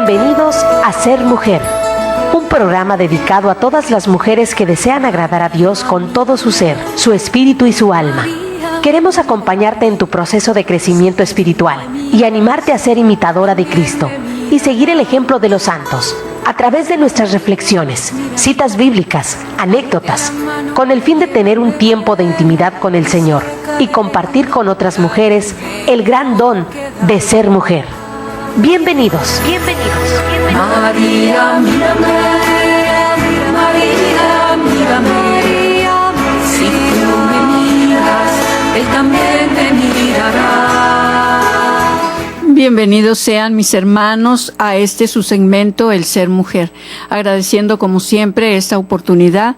Bienvenidos a Ser Mujer, un programa dedicado a todas las mujeres que desean agradar a Dios con todo su ser, su espíritu y su alma. Queremos acompañarte en tu proceso de crecimiento espiritual y animarte a ser imitadora de Cristo y seguir el ejemplo de los santos a través de nuestras reflexiones, citas bíblicas, anécdotas, con el fin de tener un tiempo de intimidad con el Señor y compartir con otras mujeres el gran don de ser mujer. Bienvenidos, bienvenidos, bienvenidos. María, mírame, María, mírame. Si tú me miras, Él también te mirará. Bienvenidos sean mis hermanos a su segmento, El Ser Mujer. Agradeciendo como siempre esta oportunidad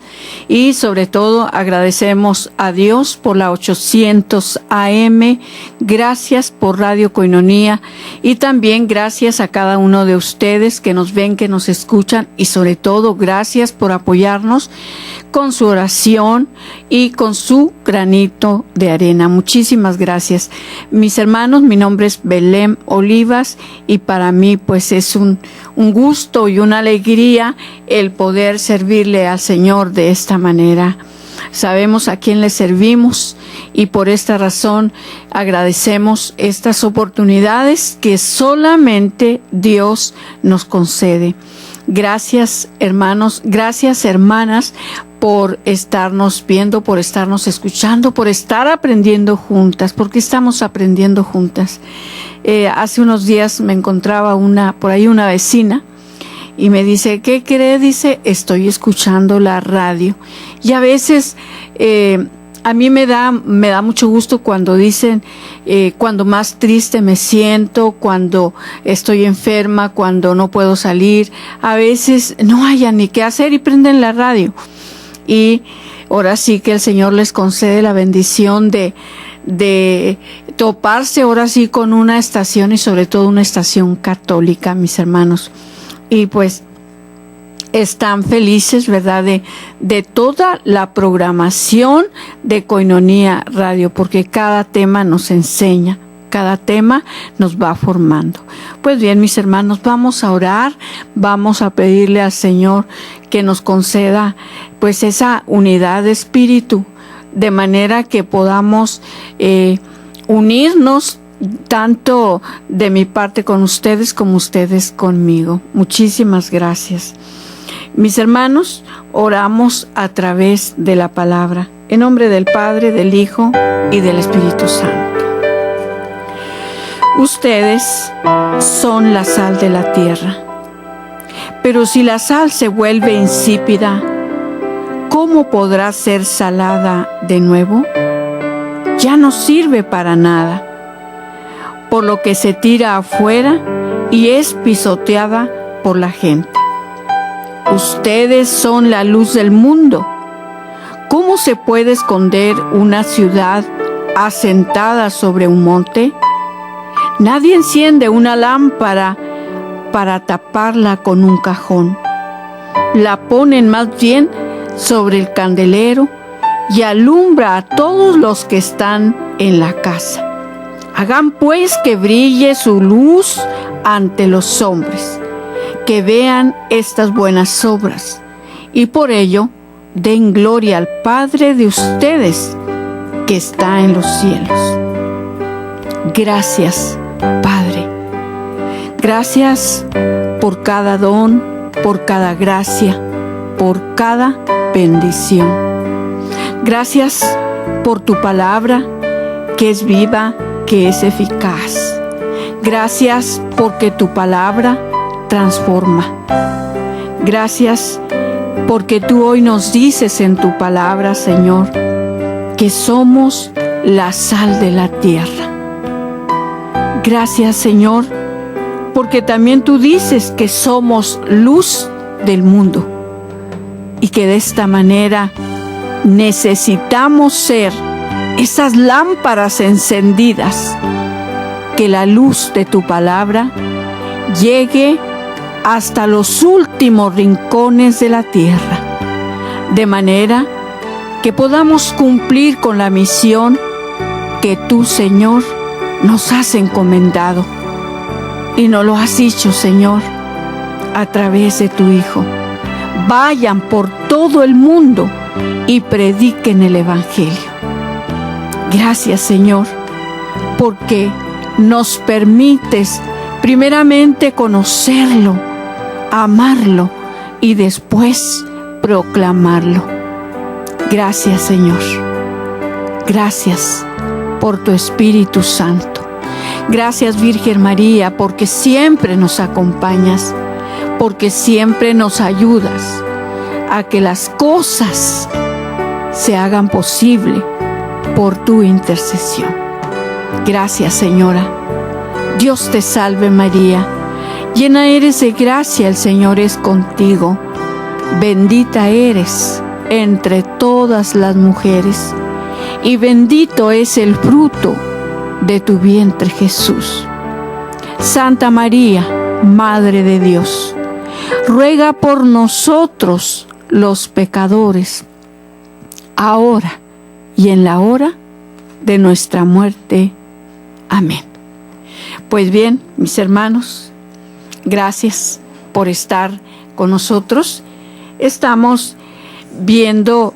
y sobre todo agradecemos a Dios por la 800 AM. Gracias por Radio Koinonia y también gracias a cada uno de ustedes que nos ven, que nos escuchan y sobre todo gracias por apoyarnos con su oración y con su granito de arena. Muchísimas gracias. Mis hermanos, mi nombre es Belén Olivas y para mí pues es un gusto y una alegría el poder servirle al Señor de esta manera. Sabemos a quién le servimos y por esta razón agradecemos estas oportunidades que solamente Dios nos concede. Gracias hermanos, gracias hermanas por estarnos viendo, por estarnos escuchando, por estar aprendiendo juntas, porque estamos aprendiendo juntas. Hace unos días me encontraba por ahí una vecina y me dice, ¿qué cree? Dice, estoy escuchando la radio. Y a veces a mí me da mucho gusto cuando dicen, cuando más triste me siento, cuando estoy enferma, cuando no puedo salir. A veces no hayan ni qué hacer y prenden la radio. Y ahora sí que el Señor les concede la bendición de toparse ahora sí con una estación y sobre todo una estación católica, mis hermanos. Y pues están felices, ¿verdad? De toda la programación de Koinonia Radio, porque cada tema nos enseña, cada tema nos va formando. Pues bien, mis hermanos, vamos a orar, vamos a pedirle al Señor que nos conceda pues esa unidad de espíritu, de manera que podamos unirnos tanto de mi parte con ustedes como ustedes conmigo. Muchísimas gracias. Mis hermanos, oramos a través de la palabra, en nombre del Padre, del Hijo y del Espíritu Santo. Ustedes son la sal de la tierra, pero si la sal se vuelve insípida, ¿cómo podrá ser salada de nuevo? Ya no sirve para nada, por lo que se tira afuera y es pisoteada por la gente. Ustedes son la luz del mundo. ¿Cómo se puede esconder una ciudad asentada sobre un monte? Nadie enciende una lámpara para taparla con un cajón. La ponen más bien sobre el candelero y alumbra a todos los que están en la casa. Hagan pues que brille su luz ante los hombres, que vean estas buenas obras y por ello den gloria al Padre de ustedes que está en los cielos. Gracias, Padre. Gracias por cada don, por cada gracia, por cada bendición. Gracias por tu palabra que es viva, que es eficaz. Gracias porque tu palabra transforma. Gracias porque tú hoy nos dices en tu palabra, Señor, que somos la sal de la tierra. Gracias, Señor, porque también tú dices que somos luz del mundo y que de esta manera necesitamos ser esas lámparas encendidas, que la luz de tu palabra llegue hasta los últimos rincones de la tierra, de manera que podamos cumplir con la misión que tú, Señor, nos has encomendado. Y nos lo has dicho, Señor, a través de tu Hijo. Vayan por todo el mundo y prediquen el Evangelio. Gracias, Señor, porque nos permites primeramente conocerlo, amarlo y después proclamarlo. Gracias, Señor. Gracias por tu Espíritu Santo. Gracias, Virgen María, porque siempre nos acompañas, porque siempre nos ayudas a que las cosas se hagan posible por tu intercesión. Gracias, Señora. Dios te salve, María. Llena eres de gracia, el Señor es contigo. Bendita eres entre todas las mujeres, y bendito es el fruto de tu vientre, Jesús. Santa María, Madre de Dios, ruega por nosotros los pecadores, ahora y en la hora de nuestra muerte. Amén. Pues bien, mis hermanos, gracias por estar con nosotros. Estamos viendo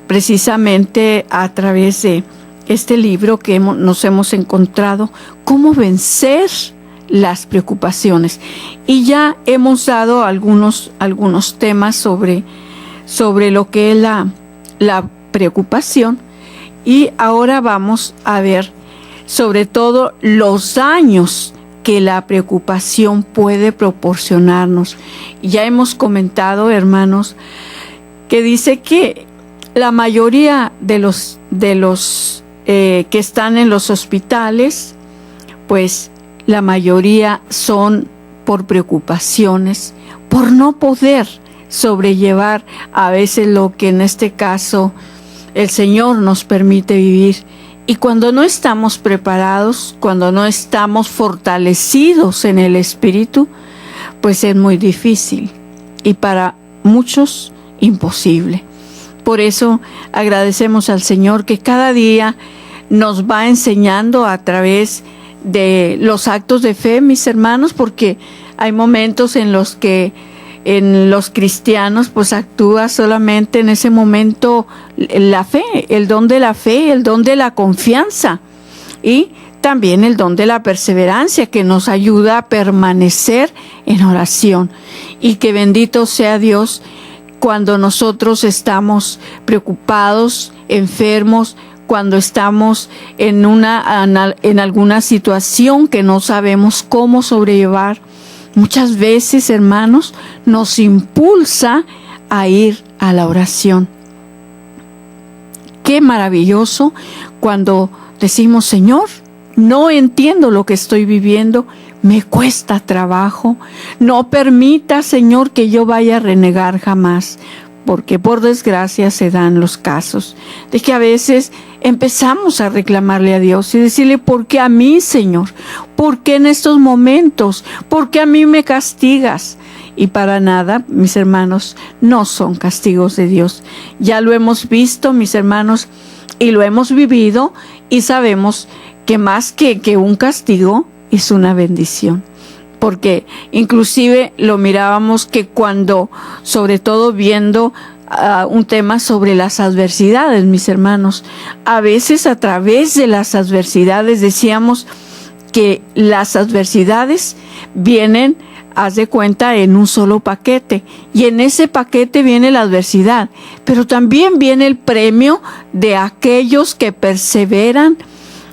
precisamente a través de este libro que nos hemos encontrado, cómo vencer las preocupaciones. Y ya hemos dado algunos temas sobre lo que es la preocupación. Y ahora vamos a ver sobre todo los daños que la preocupación puede proporcionarnos. Ya hemos comentado, hermanos, que dice que la mayoría de los que están en los hospitales, pues la mayoría son por preocupaciones, por no poder sobrellevar a veces lo que en este caso el Señor nos permite vivir. Y cuando no estamos preparados, cuando no estamos fortalecidos en el Espíritu, pues es muy difícil y para muchos imposible. Por eso agradecemos al Señor que cada día nos va enseñando a través de los actos de fe, mis hermanos, porque hay momentos en los que en los cristianos pues actúa solamente en ese momento la fe, el don de la fe, el don de la confianza y también el don de la perseverancia que nos ayuda a permanecer en oración. Y que bendito sea Dios cuando nosotros estamos preocupados, enfermos, cuando estamos en alguna situación que no sabemos cómo sobrellevar. Muchas veces, hermanos, nos impulsa a ir a la oración. Qué maravilloso cuando decimos: Señor, no entiendo lo que estoy viviendo, me cuesta trabajo. No permita, Señor, que yo vaya a renegar jamás, porque por desgracia se dan los casos de que a veces empezamos a reclamarle a Dios y decirle: ¿por qué a mí, Señor? ¿Por qué en estos momentos? ¿Por qué a mí me castigas? Y para nada, mis hermanos, no son castigos de Dios. Ya lo hemos visto, mis hermanos, y lo hemos vivido, y sabemos que más que un castigo es una bendición. Porque inclusive lo mirábamos que cuando, sobre todo viendo un tema sobre las adversidades, mis hermanos, a veces a través de las adversidades decíamos que las adversidades vienen, haz de cuenta, en un solo paquete, y en ese paquete viene la adversidad, pero también viene el premio de aquellos que perseveran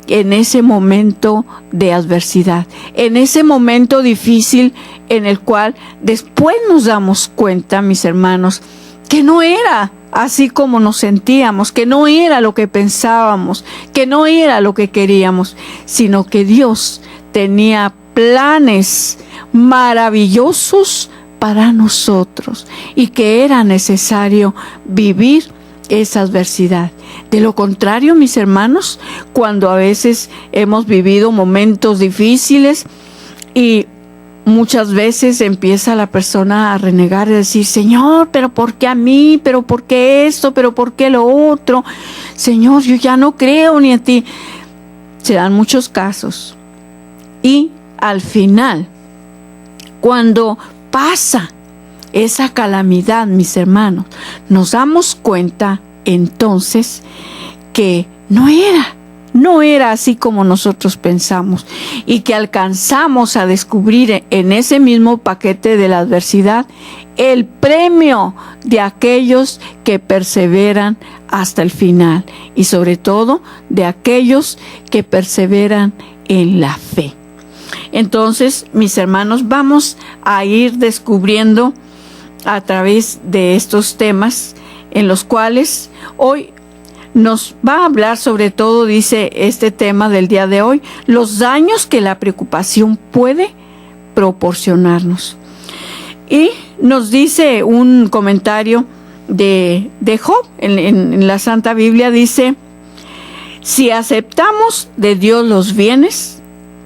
en ese momento de adversidad, en ese momento difícil en el cual después nos damos cuenta, mis hermanos, que no era así como nos sentíamos, que no era lo que pensábamos, que no era lo que queríamos, sino que Dios tenía planes maravillosos para nosotros y que era necesario vivir esa adversidad. De lo contrario, mis hermanos, cuando a veces hemos vivido momentos difíciles y muchas veces empieza la persona a renegar y decir: Señor, pero ¿por qué a mí? ¿Pero por qué esto? ¿Pero por qué lo otro? Señor, yo ya no creo ni a ti. Se dan muchos casos. Y al final, cuando pasa esa calamidad, mis hermanos, nos damos cuenta entonces que no era así como nosotros pensamos, y que alcanzamos a descubrir en ese mismo paquete de la adversidad el premio de aquellos que perseveran hasta el final, y sobre todo de aquellos que perseveran en la fe. Entonces, mis hermanos, vamos a ir descubriendo a través de estos temas en los cuales hoy nos va a hablar, sobre todo, dice este tema del día de hoy, los daños que la preocupación puede proporcionarnos. Y nos dice un comentario de Job en la Santa Biblia, dice: si aceptamos de Dios los bienes,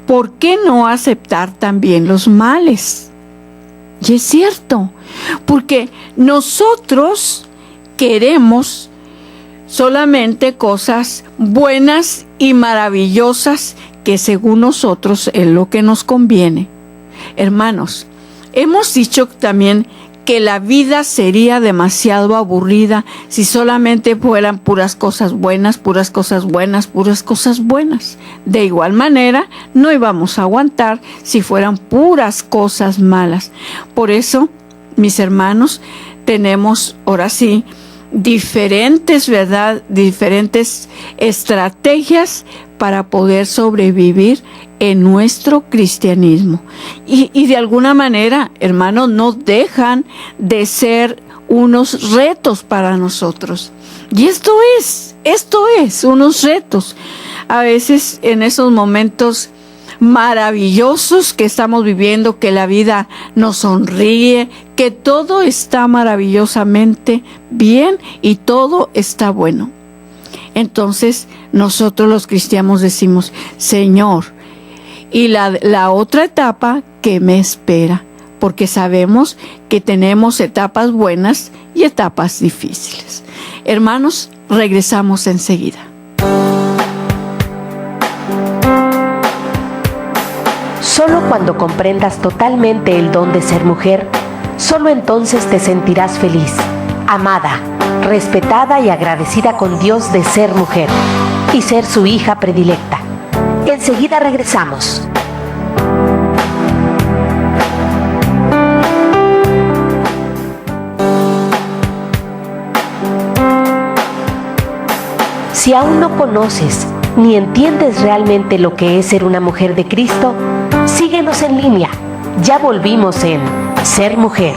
¿por qué no aceptar también los males? Y es cierto, porque nosotros queremos solamente cosas buenas y maravillosas que según nosotros es lo que nos conviene. Hermanos, hemos dicho también que la vida sería demasiado aburrida si solamente fueran puras cosas buenas, puras cosas buenas, puras cosas buenas. De igual manera, no íbamos a aguantar si fueran puras cosas malas. Por eso, mis hermanos, tenemos ahora sí diferentes, ¿verdad? Diferentes estrategias para poder sobrevivir en nuestro cristianismo. Y de alguna manera, hermanos, no dejan de ser unos retos para nosotros. Y esto es unos retos. A veces en esos momentos maravillosos que estamos viviendo, que la vida nos sonríe, que todo está maravillosamente bien y todo está bueno. Entonces nosotros los cristianos decimos: Señor, y la otra etapa que me espera, porque sabemos que tenemos etapas buenas y etapas difíciles. Hermanos, regresamos enseguida. Solo cuando comprendas totalmente el don de ser mujer, solo entonces te sentirás feliz, amada, respetada y agradecida con Dios de ser mujer y ser su hija predilecta. Enseguida regresamos. Si aún no conoces ni entiendes realmente lo que es ser una mujer de Cristo, síguenos en línea. Ya volvimos en Ser Mujer.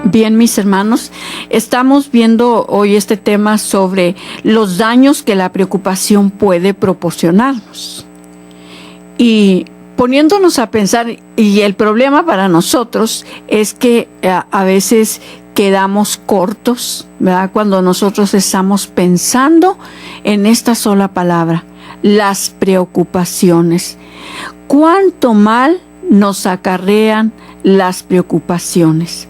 Bien, mis hermanos, estamos viendo hoy este tema sobre los daños que la preocupación puede proporcionarnos. Y poniéndonos a pensar, y el problema para nosotros es que a veces quedamos cortos, ¿verdad? Cuando nosotros estamos pensando en esta sola palabra, las preocupaciones. ¿Cuánto mal nos acarrean las preocupaciones?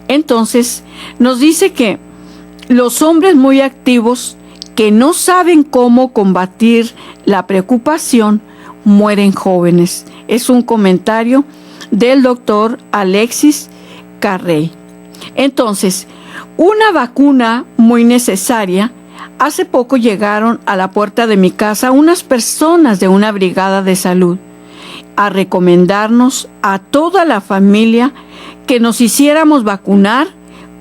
Entonces, nos dice que los hombres muy activos que no saben cómo combatir la preocupación mueren jóvenes. Es un comentario del doctor Alexis Carrey. Entonces, una vacuna muy necesaria. Hace poco llegaron a la puerta de mi casa unas personas de una brigada de salud a recomendarnos a toda la familia que nos hiciéramos vacunar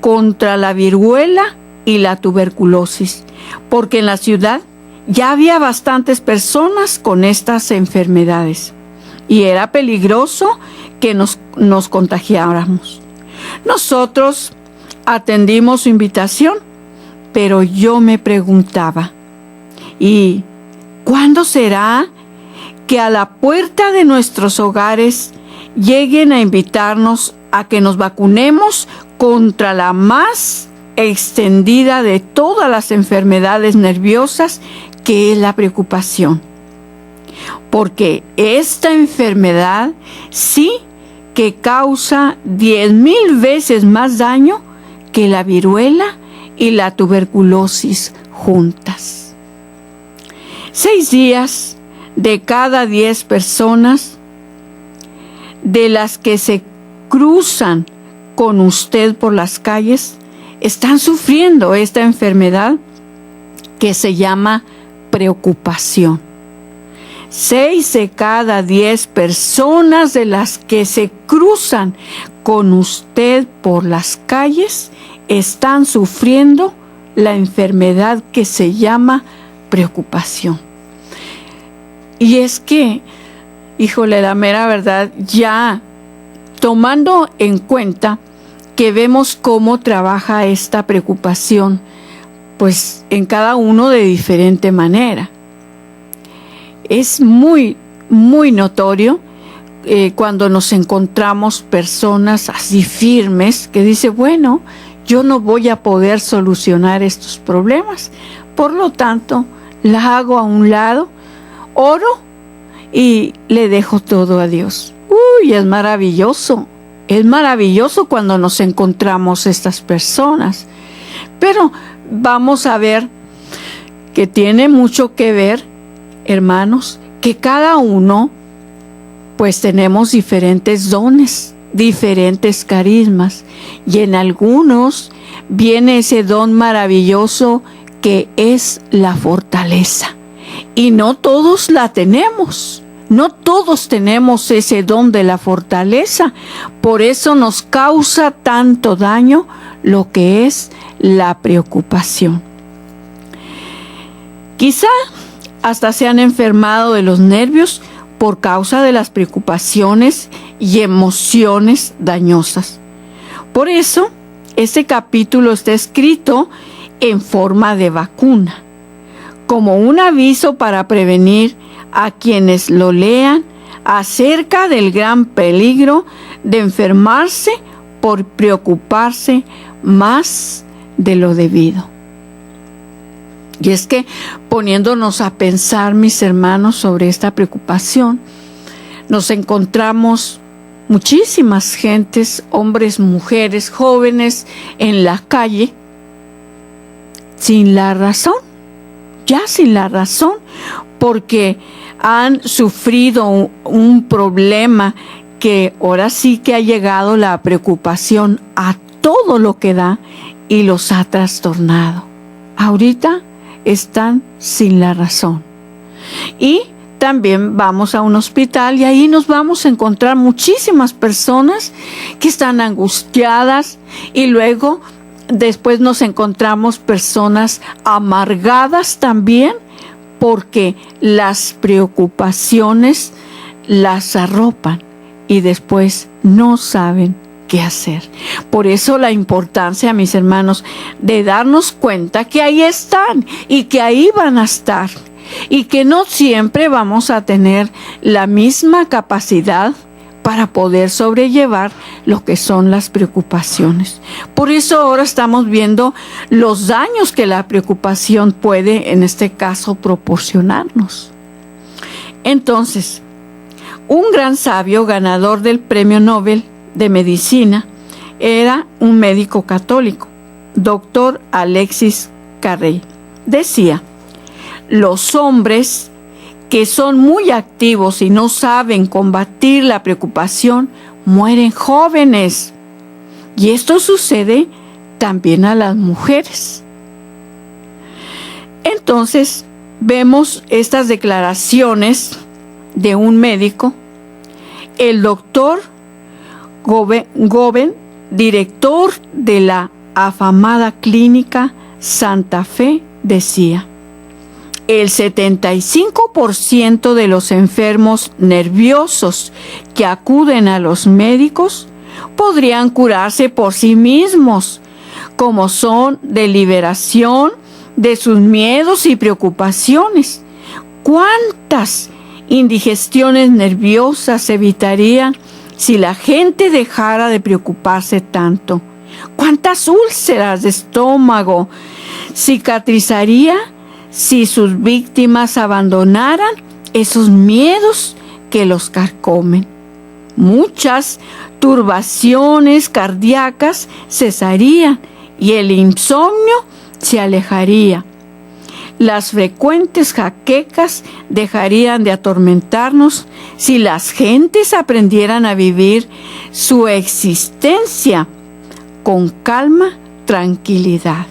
contra la viruela y la tuberculosis, porque en la ciudad ya había bastantes personas con estas enfermedades y era peligroso que nos contagiáramos. Nosotros atendimos su invitación, pero yo me preguntaba, ¿y cuándo será que a la puerta de nuestros hogares lleguen a invitarnos a que nos vacunemos contra la más extendida de todas las enfermedades nerviosas, que es la preocupación? Porque esta enfermedad sí que causa 10,000 veces más daño que la viruela y la tuberculosis juntas. 6 días de cada 10 personas de las que se cruzan con usted por las calles están sufriendo esta enfermedad que se llama preocupación. 6 de cada 10 personas de las que se cruzan con usted por las calles están sufriendo la enfermedad que se llama preocupación. Y es que, híjole, la mera verdad, ya tomando en cuenta que vemos cómo trabaja esta preocupación, pues en cada uno de diferente manera. Es muy, muy notorio cuando nos encontramos personas así firmes que dicen, bueno, yo no voy a poder solucionar estos problemas, por lo tanto, la hago a un lado, oro y le dejo todo a Dios. Uy, es maravilloso cuando nos encontramos estas personas. Pero vamos a ver que tiene mucho que ver, hermanos, que cada uno pues tenemos diferentes dones, diferentes carismas, y en algunos viene ese don maravilloso que es la fortaleza, y no todos la tenemos. No todos tenemos ese don de la fortaleza, por eso nos causa tanto daño lo que es la preocupación. Quizá hasta se han enfermado de los nervios por causa de las preocupaciones y emociones dañosas. Por eso, este capítulo está escrito en forma de vacuna, como un aviso para prevenir a quienes lo lean acerca del gran peligro de enfermarse por preocuparse más de lo debido. Y es que poniéndonos a pensar, mis hermanos, sobre esta preocupación, nos encontramos muchísimas gentes, hombres, mujeres, jóvenes en la calle, sin la razón, porque han sufrido un problema que ahora sí que ha llegado la preocupación a todo lo que da y los ha trastornado. Ahorita están sin la razón. Y también vamos a un hospital y ahí nos vamos a encontrar muchísimas personas que están angustiadas, y luego después nos encontramos personas amargadas también, porque las preocupaciones las arropan y después no saben qué hacer. Por eso la importancia, mis hermanos, de darnos cuenta que ahí están y que ahí van a estar, y que no siempre vamos a tener la misma capacidad para poder sobrellevar lo que son las preocupaciones. Por eso ahora estamos viendo los daños que la preocupación puede, en este caso, proporcionarnos. Entonces, un gran sabio ganador del Premio Nobel de Medicina era un médico católico, Dr. Alexis Carrel. Decía: los hombres que son muy activos y no saben combatir la preocupación mueren jóvenes. Y esto sucede también a las mujeres. Entonces, vemos estas declaraciones de un médico, el doctor Goben, director de la afamada clínica Santa Fe, decía: el 75% de los enfermos nerviosos que acuden a los médicos podrían curarse por sí mismos, como son de liberación de sus miedos y preocupaciones. ¿Cuántas indigestiones nerviosas se evitarían si la gente dejara de preocuparse tanto? ¿Cuántas úlceras de estómago cicatrizaría si sus víctimas abandonaran esos miedos que los carcomen? Muchas turbaciones cardíacas cesarían y el insomnio se alejaría. las frecuentes jaquecas dejarían de atormentarnos si las gentes aprendieran a vivir su existencia con calma, tranquilidad.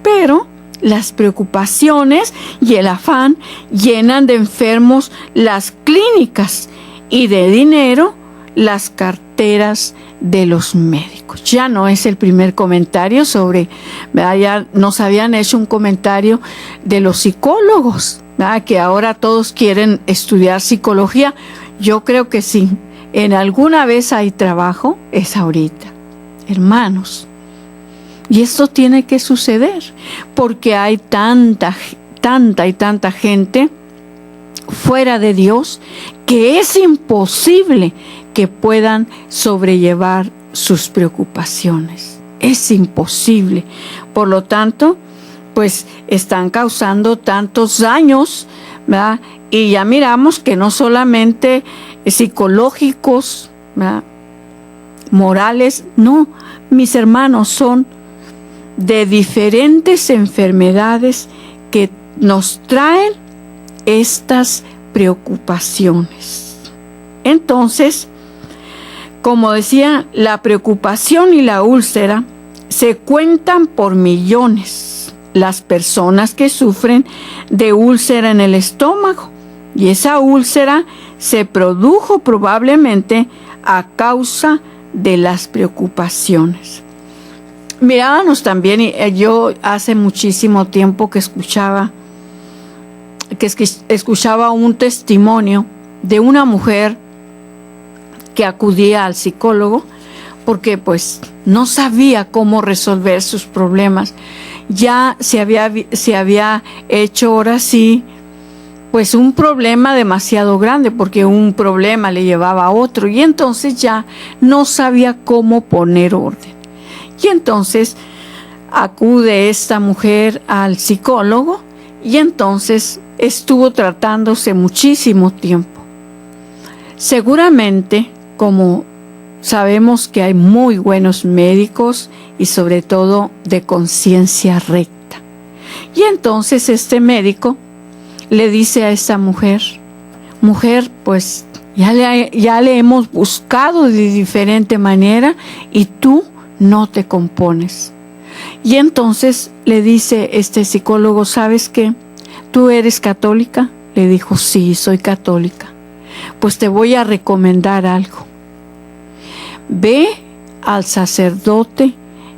Pero las preocupaciones y el afán llenan de enfermos las clínicas y de dinero las carteras de los médicos. Ya no es el primer comentario sobre, ya nos habían hecho un comentario de los psicólogos, ¿verdad? Que ahora todos quieren estudiar psicología. Yo creo que sí, en alguna vez hay trabajo, es ahorita, hermanos. Y esto tiene que suceder porque hay tanta gente fuera de Dios que es imposible que puedan sobrellevar sus preocupaciones. Es imposible. Por lo tanto, pues están causando tantos daños, ¿verdad? Y ya miramos que no solamente psicológicos, ¿verdad?, morales, no, mis hermanos, son de diferentes enfermedades que nos traen estas preocupaciones. Entonces, como decía, la preocupación y la úlcera se cuentan por millones las personas que sufren de úlcera en el estómago, y esa úlcera se produjo probablemente a causa de las preocupaciones. Mirábamos también, y yo hace muchísimo tiempo que escuchaba un testimonio de una mujer que acudía al psicólogo porque pues no sabía cómo resolver sus problemas. Ya se había hecho ahora sí pues un problema demasiado grande, porque un problema le llevaba a otro, y entonces ya no sabía cómo poner orden. Y entonces acude esta mujer al psicólogo, y entonces estuvo tratándose muchísimo tiempo. Seguramente, como sabemos que hay muy buenos médicos y sobre todo de conciencia recta. Y entonces este médico le dice a esta mujer, pues ya le hemos buscado de diferente manera y tú no te compones. Y entonces le dice este psicólogo, ¿sabes qué? ¿Tú eres católica? Le dijo, sí, soy católica. Pues te voy a recomendar algo. Ve al sacerdote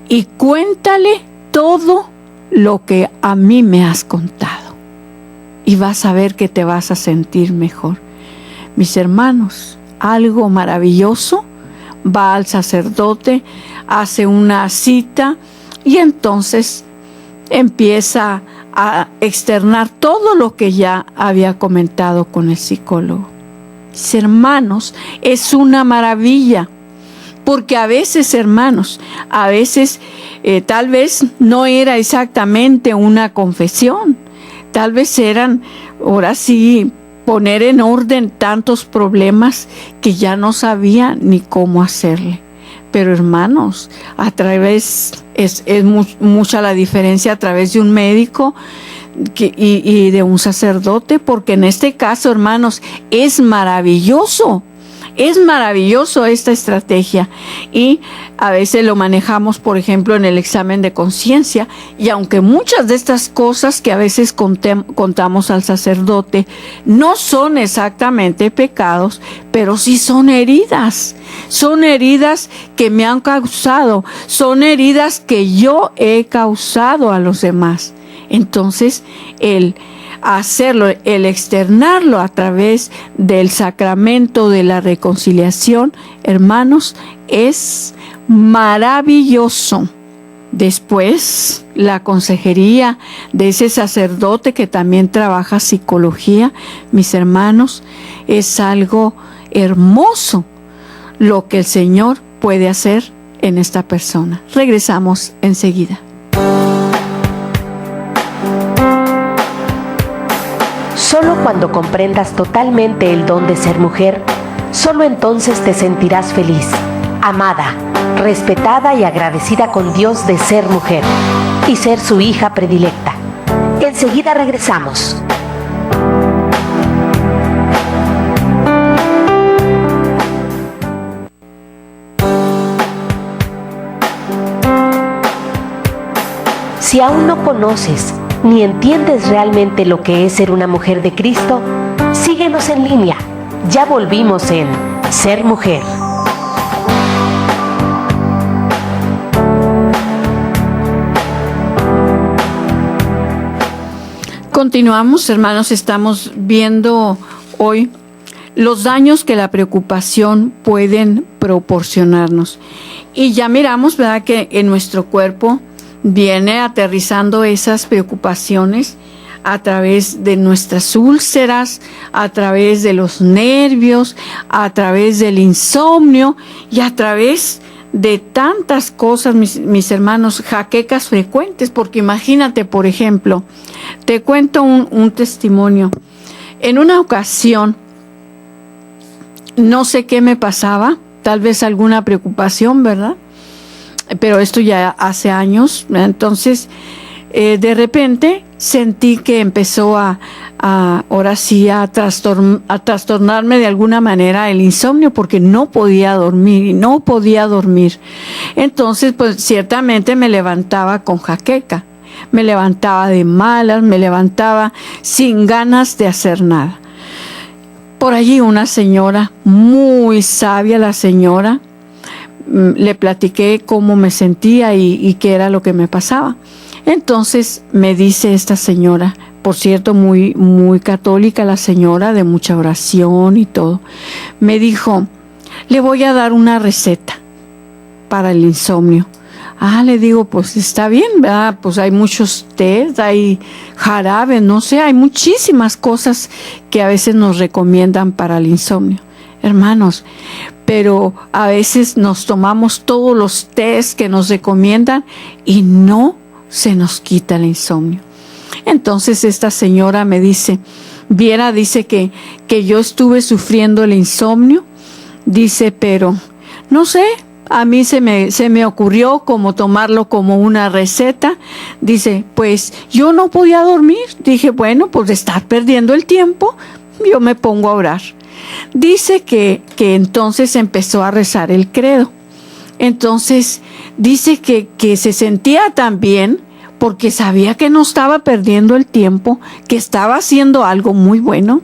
y cuéntale todo lo que a mí me has contado. Y vas a ver que te vas a sentir mejor. Mis hermanos, algo maravilloso. Va al sacerdote, hace una cita y entonces empieza a externar todo lo que ya había comentado con el psicólogo. Mis hermanos, es una maravilla. Porque a veces, hermanos, tal vez no era exactamente una confesión. Tal vez eran, ahora sí, poner en orden tantos problemas que ya no sabía ni cómo hacerle. Pero hermanos, es mucha la diferencia a través de un médico y de un sacerdote, porque en este caso, hermanos, es maravilloso. Es maravilloso esta estrategia y a veces lo manejamos, por ejemplo, en el examen de conciencia, y aunque muchas de estas cosas que a veces contamos al sacerdote no son exactamente pecados, pero sí son heridas que me han causado, son heridas que yo he causado a los demás. Entonces, el externarlo a través del sacramento de la reconciliación, hermanos, es maravilloso. Después, la consejería de ese sacerdote que también trabaja psicología, mis hermanos, es algo hermoso lo que el Señor puede hacer en esta persona. Regresamos enseguida. Solo cuando comprendas totalmente el don de ser mujer, solo entonces te sentirás feliz, amada, respetada y agradecida con Dios de ser mujer y ser su hija predilecta. Enseguida regresamos. Si aún no conoces ni entiendes realmente lo que es ser una mujer de Cristo, síguenos en línea. Ya volvimos en Ser Mujer. Continuamos, hermanos, estamos viendo hoy los daños que la preocupación pueden proporcionarnos. Y ya miramos, ¿verdad?, que en nuestro cuerpo viene aterrizando esas preocupaciones a través de nuestras úlceras, a través de los nervios, a través del insomnio y a través de tantas cosas, mis hermanos, jaquecas frecuentes. Porque imagínate, por ejemplo, te cuento un testimonio. En una ocasión, no sé qué me pasaba, tal vez alguna preocupación, ¿verdad? Pero esto ya hace años. Entonces, de repente sentí que empezó ahora sí a trastornarme de alguna manera el insomnio, porque no podía dormir. Entonces, pues ciertamente me levantaba con jaqueca, me levantaba de malas, me levantaba sin ganas de hacer nada. Por allí una señora, muy sabia la señora, le platiqué cómo me sentía y qué era lo que me pasaba. Entonces me dice esta señora, por cierto, muy, muy católica la señora, de mucha oración y todo, me dijo: le voy a dar una receta para el insomnio. Le digo, pues está bien, ¿verdad? Pues hay muchos tés, hay jarabes, no sé, hay muchísimas cosas que a veces nos recomiendan para el insomnio. Hermanos, pero a veces nos tomamos todos los tés que nos recomiendan y no se nos quita el insomnio. Entonces esta señora me dice, dice que yo estuve sufriendo el insomnio, dice, pero no sé, a mí se me ocurrió como tomarlo como una receta. Dice, pues yo no podía dormir. Dije, bueno, pues de estar perdiendo el tiempo, yo me pongo a orar. Dice que entonces empezó a rezar el credo. Entonces dice que se sentía tan bien porque sabía que no estaba perdiendo el tiempo, que estaba haciendo algo muy bueno.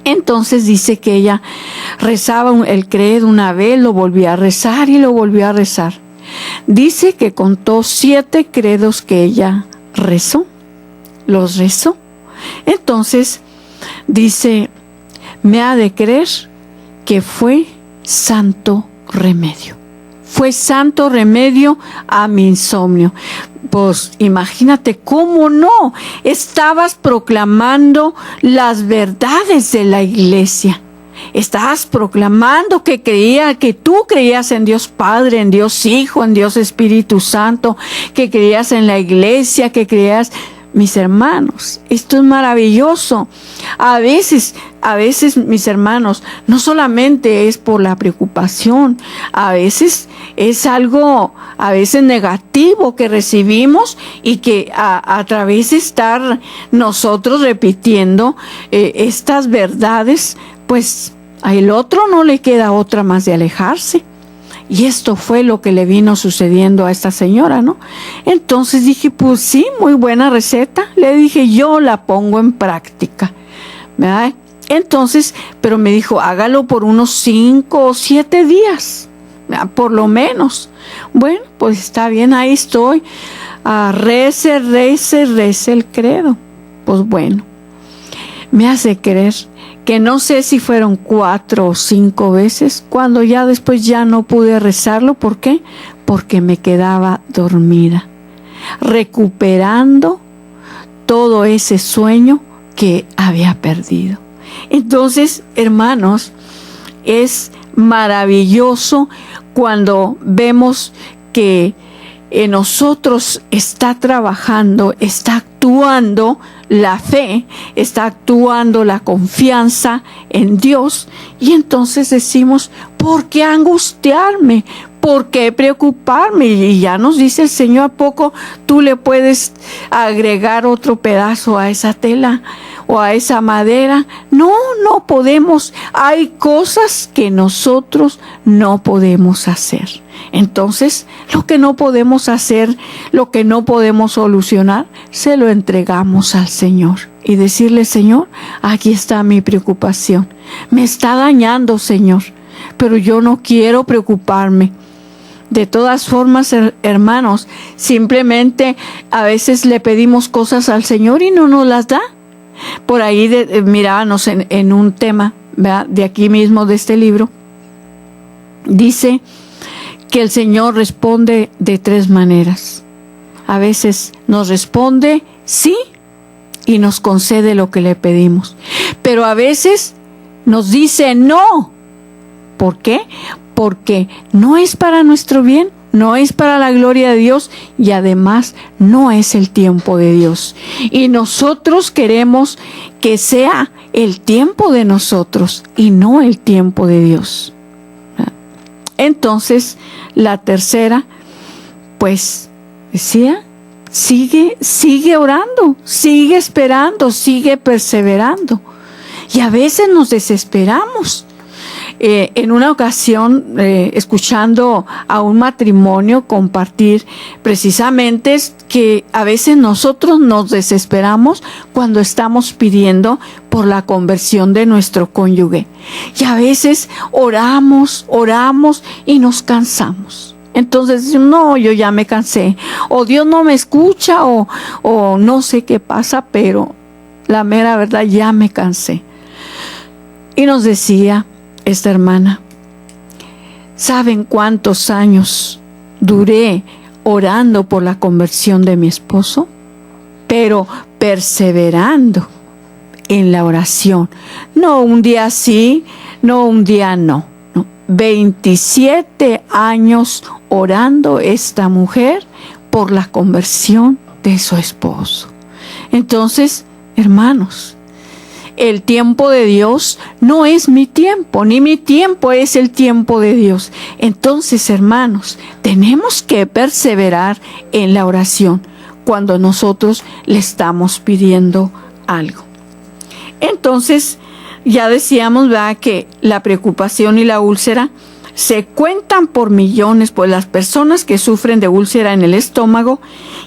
Entonces dice que ella rezaba el credo una vez, lo volvía a rezar y lo volvió a rezar. Dice que contó 7 credos que ella rezó, los rezó. Entonces dice, me ha de creer que fue santo remedio. Fue santo remedio a mi insomnio. Pues imagínate cómo no, estabas proclamando las verdades de la iglesia. Estabas proclamando que tú creías en Dios Padre, en Dios Hijo, en Dios Espíritu Santo, que creías en la iglesia, que creías. Mis hermanos, esto es maravilloso. A veces, mis hermanos, no solamente es por la preocupación, a veces es algo, negativo que recibimos y que a través de estar nosotros repitiendo estas verdades, pues al otro no le queda otra más de alejarse. Y esto fue lo que le vino sucediendo a esta señora, ¿no? Entonces dije, pues sí, muy buena receta. Le dije, yo la pongo en práctica, ¿verdad? Entonces, pero me dijo, hágalo por unos 5 o 7 días, ¿verdad? Por lo menos. Bueno, pues está bien, ahí estoy. Rece el credo. Pues bueno, me hace creer que no sé si fueron 4 o 5 veces, cuando ya después ya no pude rezarlo. ¿Por qué? Porque me quedaba dormida, recuperando todo ese sueño que había perdido. Entonces, hermanos, es maravilloso cuando vemos que en nosotros está trabajando, está actuando la fe, está actuando la confianza en Dios, y entonces decimos, ¿por qué angustiarme? ¿Por qué preocuparme? Y ya nos dice el Señor, ¿a poco tú le puedes agregar otro pedazo a esa tela o a esa madera? No, no podemos. Hay cosas que nosotros no podemos hacer. Entonces, lo que no podemos hacer, lo que no podemos solucionar, se lo entregamos al Señor. Y decirle, Señor, aquí está mi preocupación. Me está dañando, Señor, pero yo no quiero preocuparme. De todas formas, hermanos, simplemente a veces le pedimos cosas al Señor y no nos las da. Por ahí mirábamos en un tema, ¿verdad?, de aquí mismo, de este libro. Dice que el Señor responde de 3 maneras. A veces nos responde sí y nos concede lo que le pedimos. Pero a veces nos dice no. ¿Por qué? Porque no es para nuestro bien, no es para la gloria de Dios y además no es el tiempo de Dios. Y nosotros queremos que sea el tiempo de nosotros y no el tiempo de Dios. Entonces, la tercera, pues, decía, sigue orando, sigue esperando, sigue perseverando. Y a veces nos desesperamos. En una ocasión, escuchando a un matrimonio compartir precisamente que a veces nosotros nos desesperamos cuando estamos pidiendo por la conversión de nuestro cónyuge. Y a veces oramos y nos cansamos. Entonces, no, yo ya me cansé. O Dios no me escucha o no sé qué pasa, pero la mera verdad, ya me cansé. Y nos decía esta hermana, ¿saben cuántos años duré orando por la conversión de mi esposo? Pero perseverando en la oración. No un día sí, no un día no. 27 años orando esta mujer por la conversión de su esposo. Entonces, hermanos, el tiempo de Dios no es mi tiempo, ni mi tiempo es el tiempo de Dios. Entonces, hermanos, tenemos que perseverar en la oración cuando nosotros le estamos pidiendo algo. Entonces, ya decíamos, ¿verdad?, que la preocupación y la úlcera se cuentan por millones, pues las personas que sufren de úlcera en el estómago,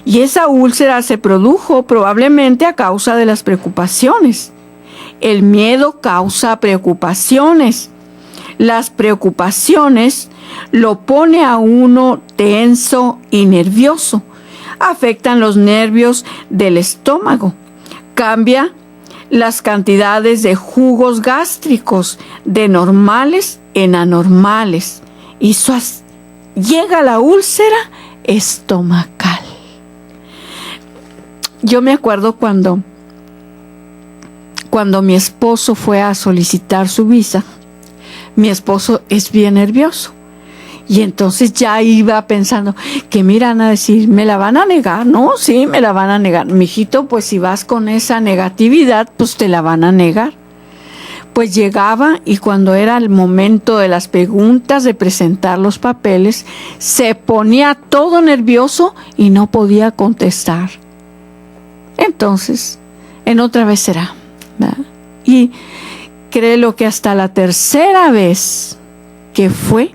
y esa úlcera se produjo probablemente a causa de las preocupaciones. El miedo causa preocupaciones. Las preocupaciones lo pone a uno tenso y nervioso. Afectan los nervios del estómago. Cambia las cantidades de jugos gástricos de normales en anormales. Y llega la úlcera estomacal. Yo me acuerdo cuando mi esposo fue a solicitar su visa. Mi esposo es bien nervioso. Y entonces ya iba pensando que me iban a decir, ¿me la van a negar? No, sí, me la van a negar. Mijito, pues si vas con esa negatividad, pues te la van a negar. Pues llegaba y cuando era el momento de las preguntas, de presentar los papeles, se ponía todo nervioso y no podía contestar. Entonces, en otra vez será, ¿verdad? Y créelo que hasta la tercera vez que fue,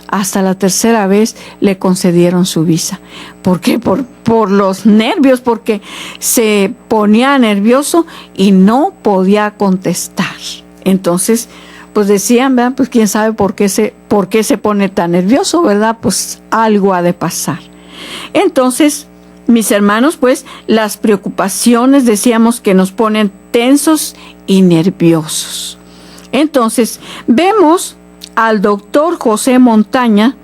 hasta la tercera vez le concedieron su visa. ¿Por qué? Por los nervios, porque se ponía nervioso y no podía contestar. Entonces, pues decían, ¿verdad?, pues quién sabe por qué se pone tan nervioso, ¿verdad? Pues algo ha de pasar. Entonces, mis hermanos, pues las preocupaciones decíamos que nos ponen tensos y nerviosos. Entonces, vemos al doctor José Montaña,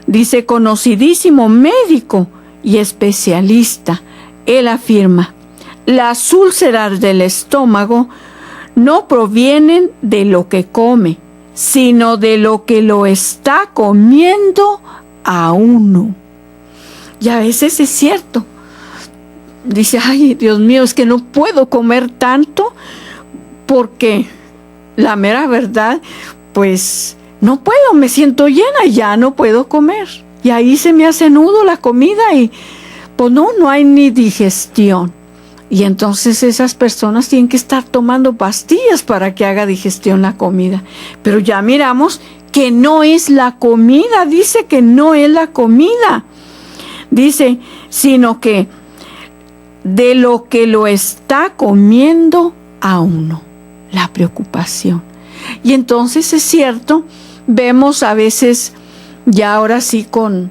dice, conocidísimo médico y especialista. Él afirma, las úlceras del estómago no provienen de lo que come, sino de lo que lo está comiendo a uno. Y a veces es cierto. Dice, ay, Dios mío, es que no puedo comer tanto porque la mera verdad, pues no puedo, me siento llena, ya no puedo comer. Y ahí se me hace nudo la comida y pues no hay ni digestión. Y entonces esas personas tienen que estar tomando pastillas para que haga digestión la comida. Pero ya miramos que no es la comida, dice que no es la comida. Dice, sino que de lo que lo está comiendo a uno, la preocupación. Y entonces es cierto, vemos a veces, ya ahora sí con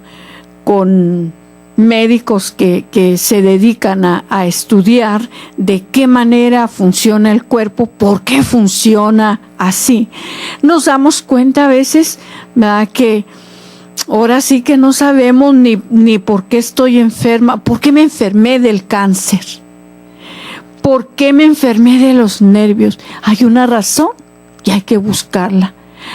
médicos que se dedican a estudiar de qué manera funciona el cuerpo, por qué funciona así. Nos damos cuenta a veces, ¿verdad?, que ahora sí que no sabemos ni por qué estoy enferma, por qué me enfermé del cáncer, por qué me enfermé de los nervios. Hay una razón y hay que buscarla.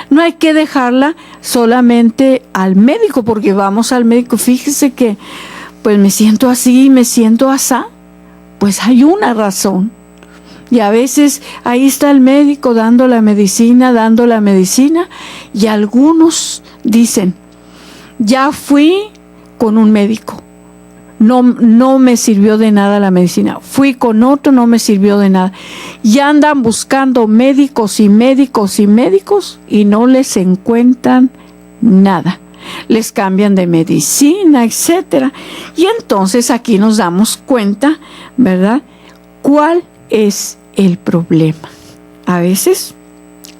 No hay que dejarla solamente al médico, porque vamos al médico, fíjese que pues me siento así, me siento asá. Pues hay una razón. Y a veces ahí está el médico dando la medicina, y algunos dicen, ya fui con un médico, no me sirvió de nada la medicina, fui con otro, no me sirvió de nada. Y andan buscando médicos y no les encuentran nada. Les cambian de medicina, etcétera. Y entonces aquí nos damos cuenta, ¿verdad?, cuál es el problema. A veces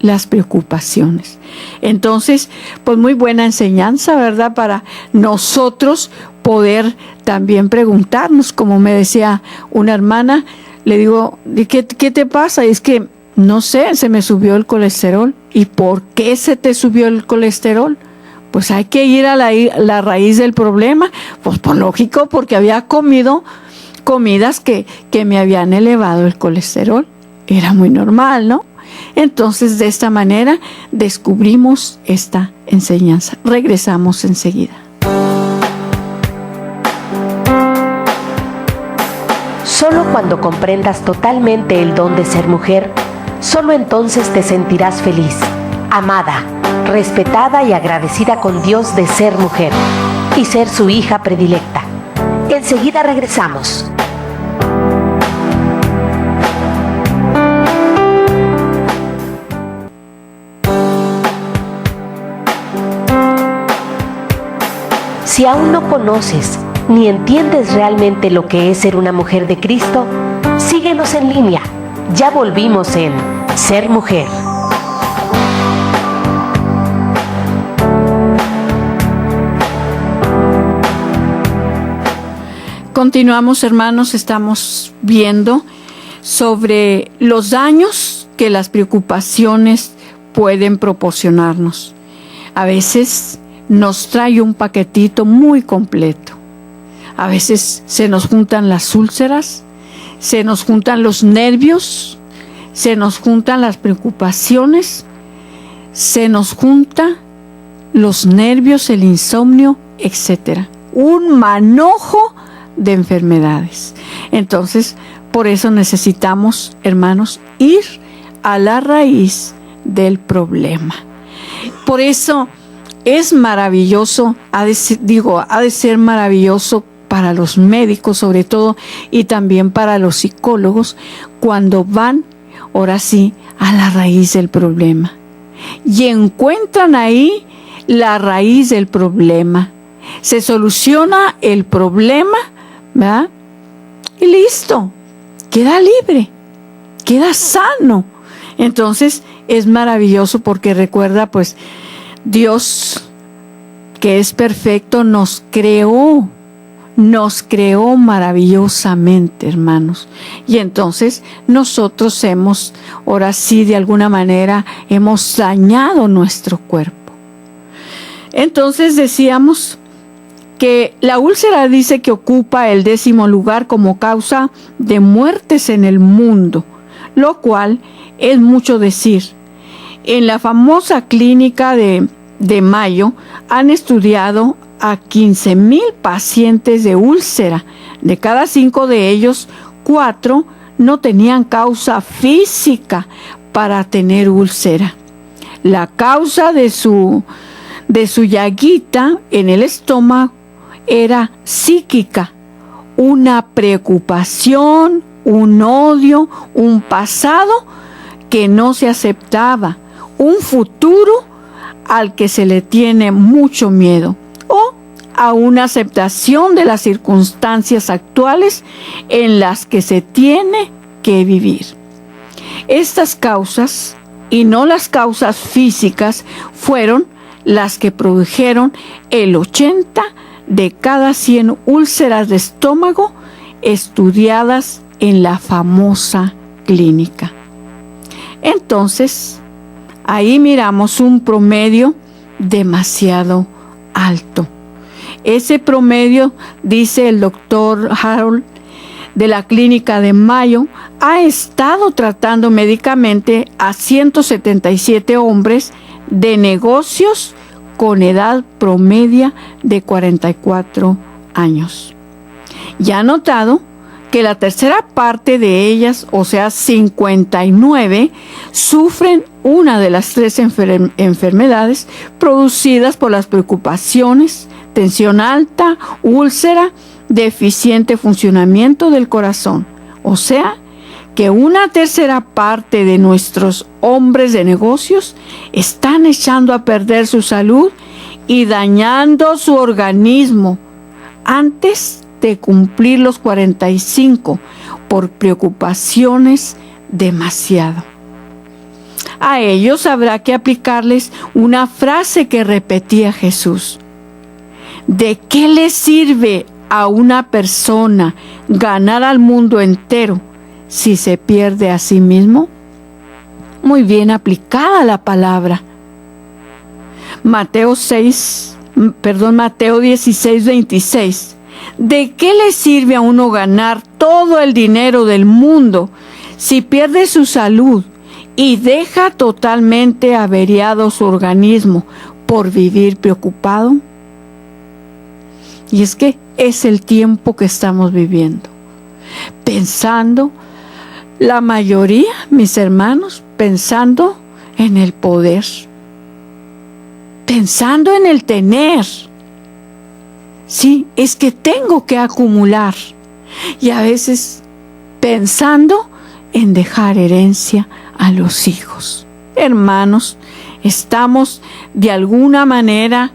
las preocupaciones. Entonces, pues muy buena enseñanza, ¿verdad?, para nosotros poder también preguntarnos, como me decía una hermana, le digo, ¿qué te pasa? Y es que, no sé, se me subió el colesterol. ¿Y por qué se te subió el colesterol? Pues hay que ir a la raíz del problema. Pues por lógico, porque había comido comidas que me habían elevado el colesterol. Era muy normal, ¿no? Entonces, de esta manera descubrimos esta enseñanza. Regresamos enseguida. Solo cuando comprendas totalmente el don de ser mujer, solo entonces te sentirás feliz, amada, respetada y agradecida con Dios de ser mujer y ser su hija predilecta. Enseguida regresamos. Si aún no conoces ni entiendes realmente lo que es ser una mujer de Cristo, síguenos en línea. Ya volvimos en Ser Mujer. Continuamos, hermanos, estamos viendo sobre los daños que las preocupaciones pueden proporcionarnos. A veces nos trae un paquetito muy completo. A veces se nos juntan las úlceras, se nos juntan los nervios, se nos juntan las preocupaciones, se nos juntan los nervios, el insomnio, etcétera. Un manojo de enfermedades. Entonces, por eso necesitamos, hermanos, ir a la raíz del problema. Por eso es maravilloso, ha de ser maravilloso para los médicos sobre todo, y también para los psicólogos, cuando van, ahora sí, a la raíz del problema. Y encuentran ahí la raíz del problema. Se soluciona el problema, ¿verdad? Y listo, queda libre, queda sano. Entonces es maravilloso porque recuerda, pues, Dios, que es perfecto, nos creó maravillosamente, hermanos. Y entonces nosotros hemos, ahora sí, de alguna manera, hemos dañado nuestro cuerpo. Entonces decíamos que la úlcera dice que ocupa el 10º lugar como causa de muertes en el mundo, lo cual es mucho decir. En la famosa clínica de Mayo han estudiado a 15,000 pacientes de úlcera. De cada 5 de ellos, 4 no tenían causa física para tener úlcera. La causa de su llaguita en el estómago era psíquica, una preocupación, un odio, un pasado que no se aceptaba, un futuro al que se le tiene mucho miedo, o a una aceptación de las circunstancias actuales en las que se tiene que vivir. Estas causas, y no las causas físicas, fueron las que produjeron el 80 de cada 100 úlceras de estómago estudiadas en la famosa clínica. Entonces, ahí miramos un promedio demasiado alto. Ese promedio, dice el doctor Harold de la clínica de Mayo, ha estado tratando médicamente a 177 hombres de negocios con edad promedia de 44 años. Y ha notado que la tercera parte de ellas, o sea 59, sufren una de las 3 enfermedades producidas por las preocupaciones: tensión alta, úlcera, deficiente funcionamiento del corazón. O sea, que una tercera parte de nuestros hombres de negocios están echando a perder su salud y dañando su organismo antes de cumplir los 45 por preocupaciones demasiado. A ellos habrá que aplicarles una frase que repetía Jesús: ¿de qué le sirve a una persona ganar al mundo entero si se pierde a sí mismo? Muy bien aplicada la palabra. Mateo 16:26. ¿De qué le sirve a uno ganar todo el dinero del mundo si pierde su salud y deja totalmente averiado su organismo por vivir preocupado? Y es que es el tiempo que estamos viviendo. Pensando, la mayoría, mis hermanos, pensando en el poder, pensando en el tener. Sí, es que tengo que acumular. Y a veces pensando en dejar herencia a los hijos. Hermanos, estamos de alguna manera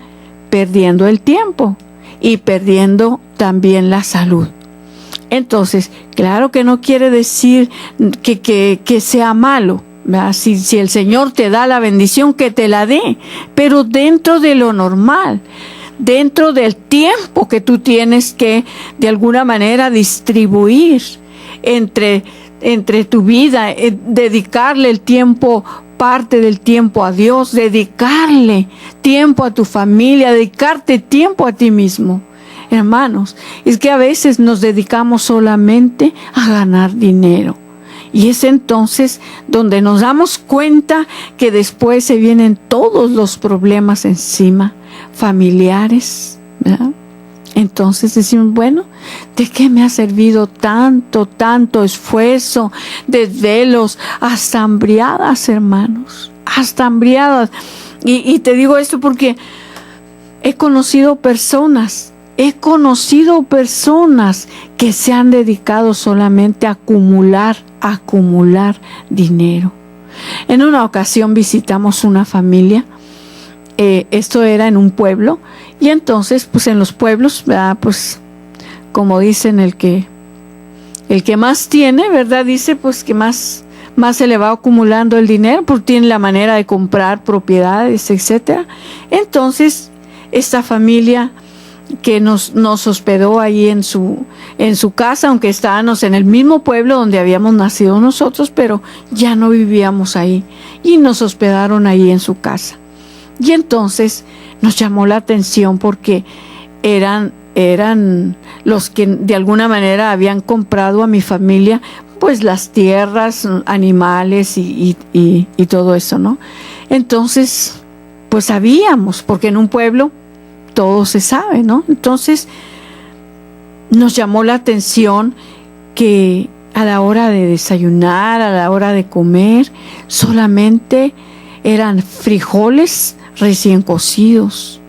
perdiendo el tiempo y perdiendo también la salud. Entonces, claro que no quiere decir que sea malo, ¿verdad? Si el Señor te da la bendición, que te la dé, pero dentro de lo normal, dentro del tiempo que tú tienes que de alguna manera distribuir entre tu vida, dedicarle el tiempo, parte del tiempo a Dios, dedicarle tiempo a tu familia, dedicarte tiempo a ti mismo. Hermanos, es que a veces nos dedicamos solamente a ganar dinero. Y es entonces donde nos damos cuenta que después se vienen todos los problemas encima, familiares, ¿verdad? Entonces decimos, bueno, ¿de qué me ha servido tanto esfuerzo, desvelos, hasta hambriadas, hermanos? Hasta hambriadas. Y te digo esto porque he conocido personas que se han dedicado solamente a acumular dinero. En una ocasión visitamos una familia, esto era en un pueblo, y entonces pues en los pueblos, ¿verdad? Pues como dicen, el que más tiene, ¿verdad? Dice pues que más se le va acumulando el dinero, porque tiene la manera de comprar propiedades, etcétera. Entonces esta familia que nos hospedó ahí en su casa, aunque estábamos en el mismo pueblo donde habíamos nacido nosotros, pero ya no vivíamos ahí, y nos hospedaron ahí en su casa. Y entonces nos llamó la atención porque eran los que de alguna manera habían comprado a mi familia pues las tierras, animales y todo eso, ¿no? Entonces pues sabíamos, porque en un pueblo todo se sabe, ¿no? Entonces nos llamó la atención que a la hora de desayunar, a la hora de comer, solamente eran frijoles recién cocidos,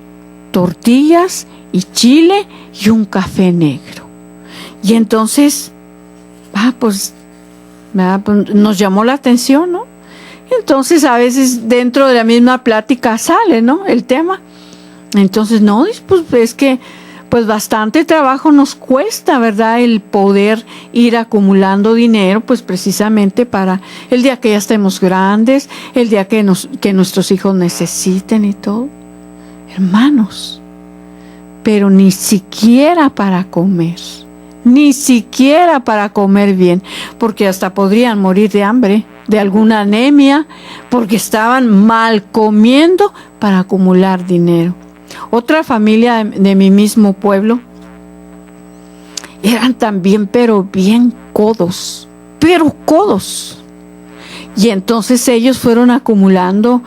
tortillas y chile y un café negro. Y entonces, pues nos llamó la atención, ¿no? Entonces a veces dentro de la misma plática sale, ¿no?, el tema. Entonces, no, pues es que pues bastante trabajo nos cuesta, ¿verdad?, el poder ir acumulando dinero, pues precisamente para el día que ya estemos grandes, el día que nuestros hijos necesiten y todo. Hermanos, pero ni siquiera para comer. Ni siquiera para comer bien, porque hasta podrían morir de hambre, de alguna anemia, porque estaban mal comiendo para acumular dinero. Otra familia de mi mismo pueblo eran también, pero bien codos. Y entonces ellos fueron acumulando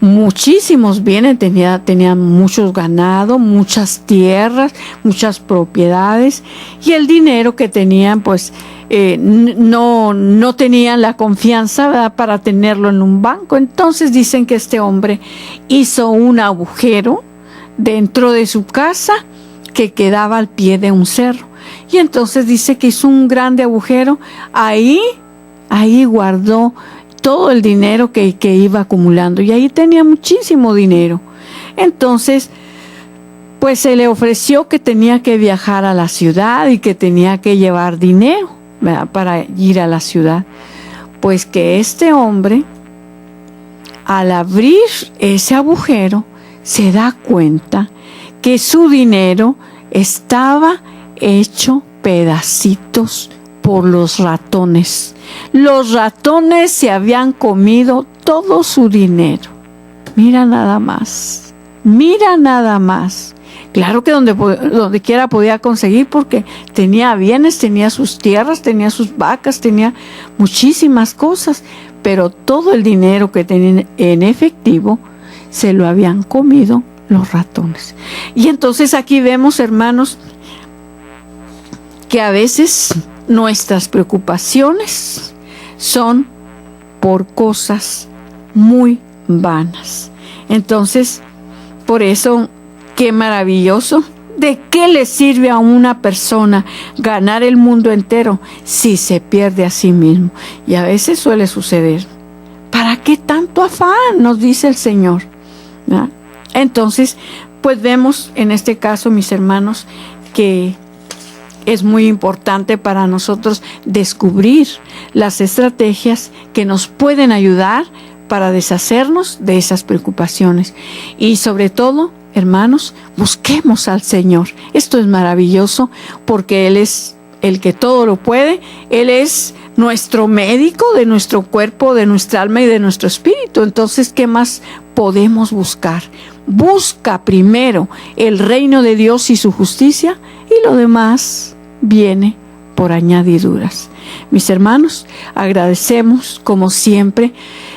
muchísimos bienes, tenían muchos ganados, muchas tierras, muchas propiedades, y el dinero que tenían pues no tenían la confianza, ¿verdad?, para tenerlo en un banco. Entonces dicen que este hombre hizo un agujero dentro de su casa que quedaba al pie de un cerro, y entonces dice que hizo un grande agujero, ahí guardó todo el dinero que iba acumulando, y ahí tenía muchísimo dinero. Entonces, pues se le ofreció que tenía que viajar a la ciudad y que tenía que llevar dinero, ¿verdad?, para ir a la ciudad. Pues que este hombre, al abrir ese agujero, se da cuenta que su dinero estaba hecho pedacitos por los ratones. Los ratones se habían comido todo su dinero. Mira nada más. Claro que donde quiera podía conseguir, porque tenía bienes, tenía sus tierras, tenía sus vacas, tenía muchísimas cosas, pero todo el dinero que tenían en efectivo se lo habían comido los ratones. Y entonces aquí vemos, hermanos, que a veces nuestras preocupaciones son por cosas muy vanas. Entonces, por eso, qué maravilloso. ¿De qué le sirve a una persona ganar el mundo entero si se pierde a sí mismo? Y a veces suele suceder. ¿Para qué tanto afán?, nos dice el Señor, ¿no? Entonces, pues vemos en este caso, mis hermanos, que es muy importante para nosotros descubrir las estrategias que nos pueden ayudar para deshacernos de esas preocupaciones. Y sobre todo, hermanos, busquemos al Señor. Esto es maravilloso porque Él es el que todo lo puede. Él es nuestro médico de nuestro cuerpo, de nuestra alma y de nuestro espíritu. Entonces, ¿qué más podemos buscar? Busca primero el reino de Dios y su justicia, y lo demás viene por añadiduras. Mis hermanos, agradecemos como siempre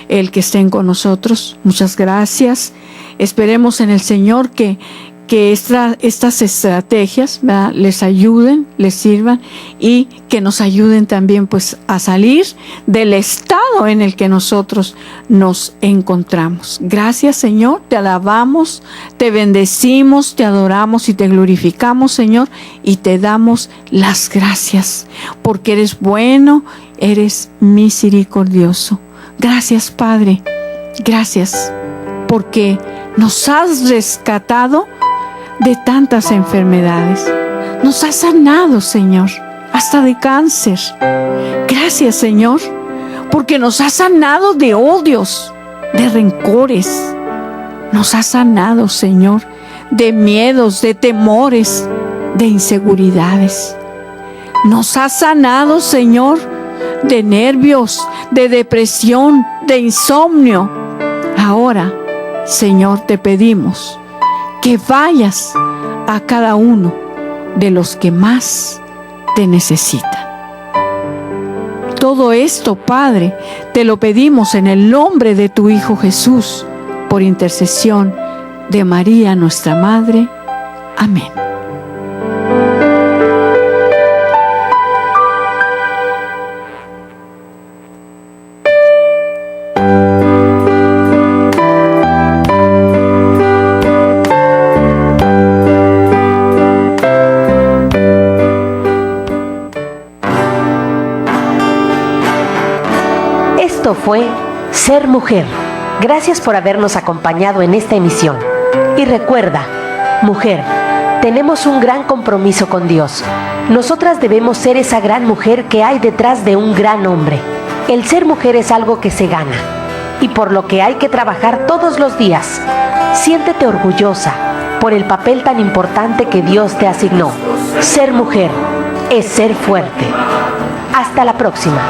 el que estén con nosotros. Muchas gracias. Esperemos en el Señor que estas estrategias, ¿verdad?, les ayuden, les sirvan, y que nos ayuden también pues a salir del estado en el que nosotros nos encontramos. Gracias, Señor, te alabamos, te bendecimos, te adoramos y te glorificamos, Señor, y te damos las gracias porque eres bueno, eres misericordioso. Gracias, Padre, gracias porque nos has rescatado de tantas enfermedades. Nos has sanado, Señor, hasta de cáncer. Gracias, Señor, porque nos has sanado de odios, de rencores. Nos has sanado, Señor, de miedos, de temores, de inseguridades. Nos has sanado, Señor, de nervios, de depresión, de insomnio. Ahora, Señor, te pedimos que vayas a cada uno de los que más te necesitan. Todo esto, Padre, te lo pedimos en el nombre de tu Hijo Jesús, por intercesión de María, nuestra Madre. Amén. Esto fue Ser Mujer. Gracias por habernos acompañado en esta emisión. Y recuerda, mujer, tenemos un gran compromiso con Dios. Nosotras debemos ser esa gran mujer que hay detrás de un gran hombre. El ser mujer es algo que se gana y por lo que hay que trabajar todos los días. Siéntete orgullosa por el papel tan importante que Dios te asignó. Ser mujer es ser fuerte. Hasta la próxima.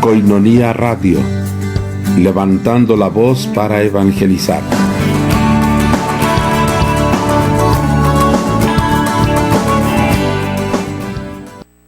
Koinonia Radio, levantando la voz para evangelizar.